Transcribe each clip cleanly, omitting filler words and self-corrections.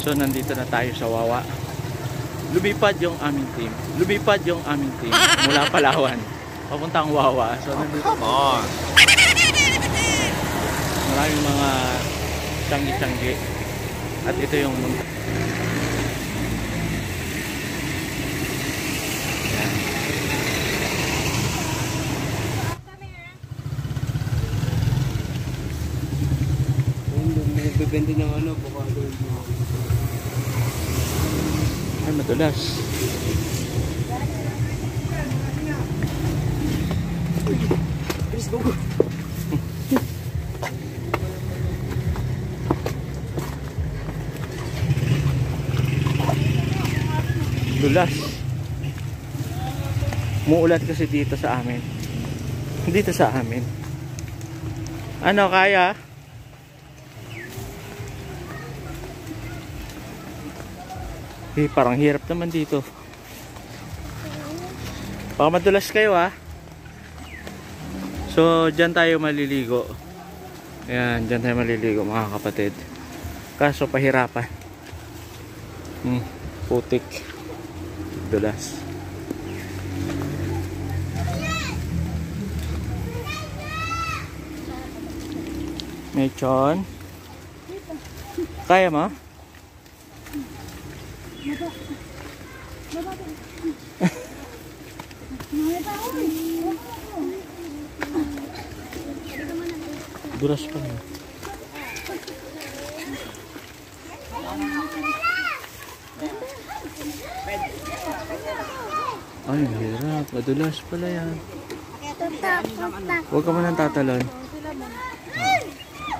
So nandito na tayo sa Wawa. Lumipad yung aming team. Lumipad yung aming team mula Palawan papuntang Wawa. So nandito. Come on. Maraming mga tanggi-tanggi. At ito yung munta. Nagbebenta ng ano, bukado. Ay, madulas. Let's go. Dulas. Muulan kasi dito sa amin. Dito sa amin. Ano kaya? Parang hirap naman dito. Baka madulas kayo ha. So dyan tayo maliligo. Ayan, dyan tayo maliligo mga kapatid. Kaso pahirapan. Putik. Dulas. Mechon. Kaya mo? Duras pa na. Ay, hirap. Madulas pala yan. Huwag ka man ang tatalon.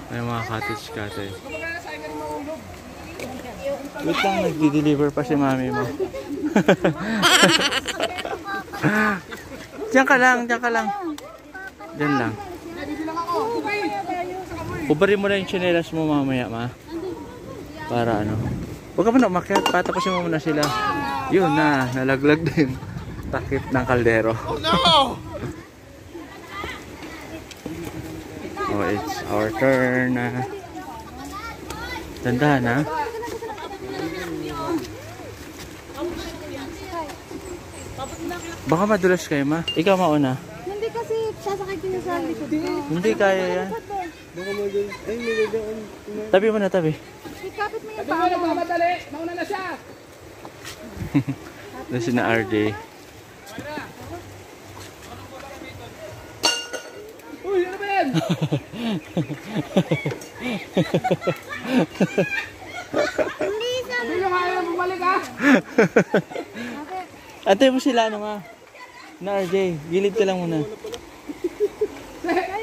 Ay, mga cottage. Wait lang, nagdi-deliver pa si mami mo. Diyan ka lang. Diyan lang. Ubarin mo na yung tsinelas mo mamaya, ma. Para ano. Huwag ka muna umakyat. Patapasin mo muna sila. Yun na, nalaglag din. Takip ng kaldero. Oh no! Oh, it's our turn. Dandahan ha. Baka madulas kayo, ma. Ikaw mauna. Hindi kasi sasakay ko sa likod ko. Hindi kaya yan. Tabi mo na, tabi. Ikapit mo yung paa mo. Mauna na siya. Doon si na RJ. Uy, ano ba yan? Hindi siya. Hindi yung kaya bumalik ha. Antay mo sila ano nga. Na RJ, gilid ka lang muna.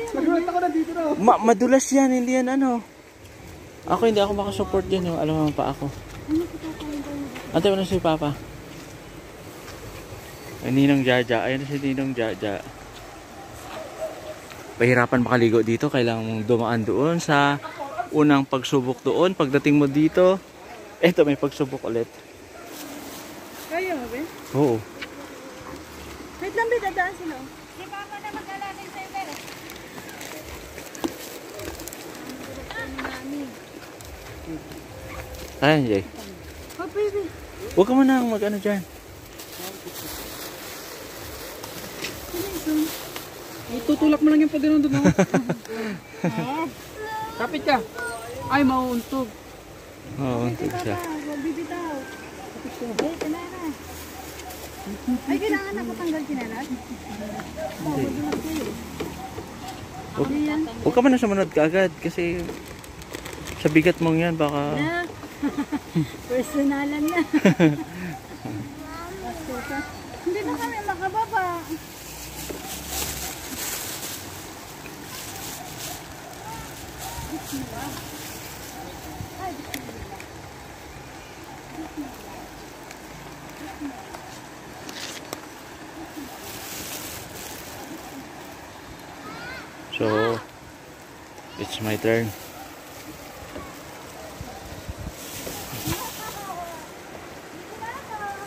Nagulat ako na dito no. Madulas yan, hindi yan ano. Ako hindi ako makasupport dyan. Alam mo pa ako. Antay mo na si Papa. Ay, Ninong Jaja. Ayan si Ninong Jaja. Pahirapan makaligo dito. Kailangan mong dumaan doon sa unang pagsubok doon. Pagdating mo dito, eto may pagsubok ulit. Kaya mo, Ben? Oo. Wait lang, Ben. Dadaan sila. Si Papa na mag-alasin sa'yo, Ben. Ayan, Jay. Oh, baby. Huwag ka muna mag-ano dyan. Tutulak mo lang yung pag gano'n doon. Kapit ka. Ay, mauuntog. Oo, untog siya. Bibitaw. Ay, kanana. Ay, kailangan na patanggal kinalat? Huwag ka muna sumunod ka agad kasi sa bigat mong yan baka... Personalan na. Hindi na kami makababa. So, it's my turn.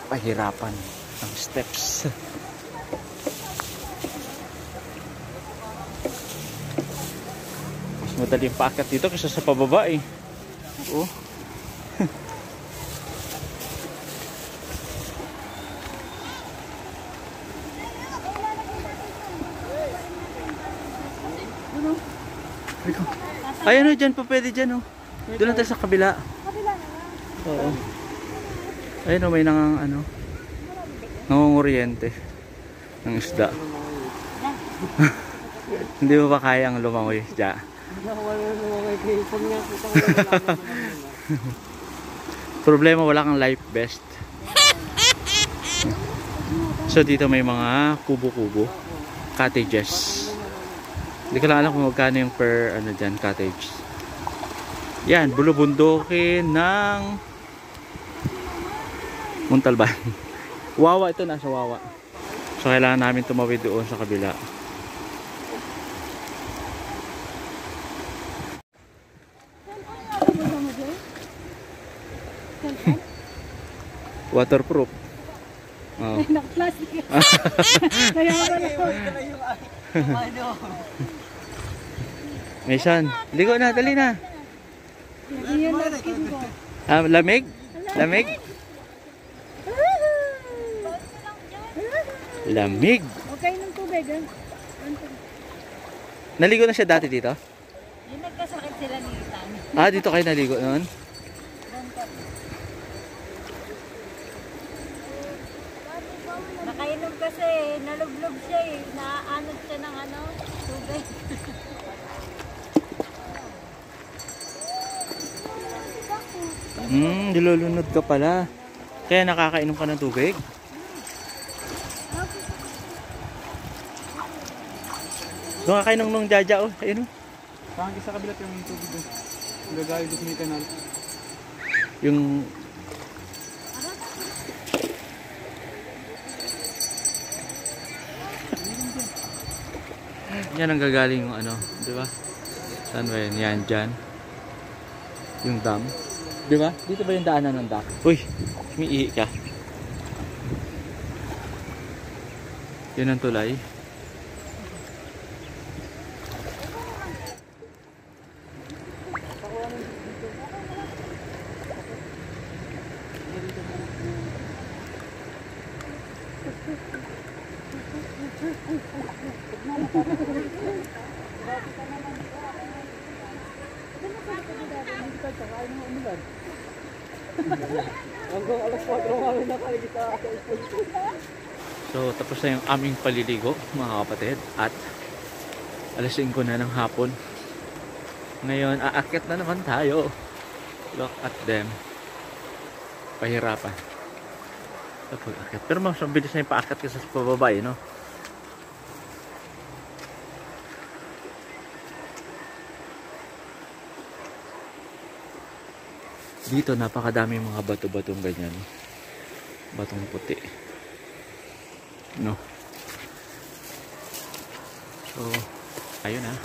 Pahirapan ang steps. Mas madali yung paakyat dito kaysa sa pababa eh. Oh. Ay, ano, dyan pa pwede dyan, oh. Doon lang tayo sa kabila. Kabila na lang. Oo. Ayun, oh, may nangunguryente ng isda. Hindi mo ba kayang lumangoy dyan? Problema, wala kang life vest. So dito may mga kubo-kubo, cottages. Hindi ko lang alam kung magkano yung per ano dyan, cottage. Yan, bulubundukin ng Montalban. Wawa, ito nasa Wawa. So kailangan namin tumawid doon sa kabila. Waterproof. Oh. Naka-plastic. Kaya wala ko. Mason, ligo na, dali na. Yan ang skin ko. Lamig? Lamig? Lamig. Okay ng tubig. Naligo na siya dati dito? Yung nagkasakit sila ni Itan. Ah, dito kayo naligo noon? Nakainom kasi, nalublob siya eh. Naaanod siya ng ano, tubig. Nilulunod ka pala. Kaya nakakainom ka ng tubig? Doon ka kayo nung jaja, oh. Ayun, oh. Saan sa kabila yung tubig doon. Ang gagawin doon sa kanal. Yung... Yan ang gagaling yung ano, di ba? Saan ba yan? Yan, dyan. Yung dam. Di ba? Dito ba yung daanan ng dam? Uy, umiihi ka. Yun ang tulay. So tapos na yung aming paliligo mga kapatid at alas 5 na ng hapon. Ngayon aakyat na naman tayo. Look at them. Pahirapan sa pag-akyat. Pero mas mabilis na yung paakyat kasi sa pababa, no? Dito napakadami mga bato-batong ganyan. Batong puti. No. So, ayun na.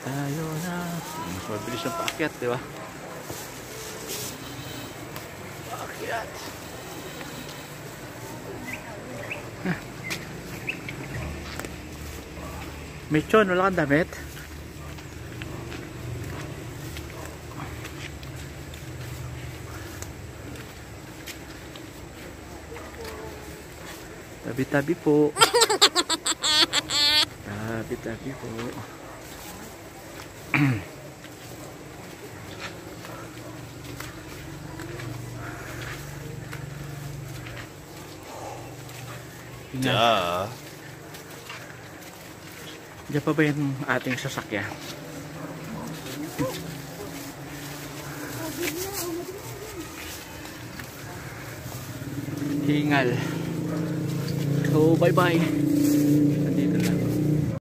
Tayo na. Mas mabilis yung paakyat, di ba? Paakyat. Michon, wala kang damit? Tabi-tabi po. Tabi-tabi po. Duh. Diyan pa ba yung ating sasakyan? Hingal. So, bye-bye.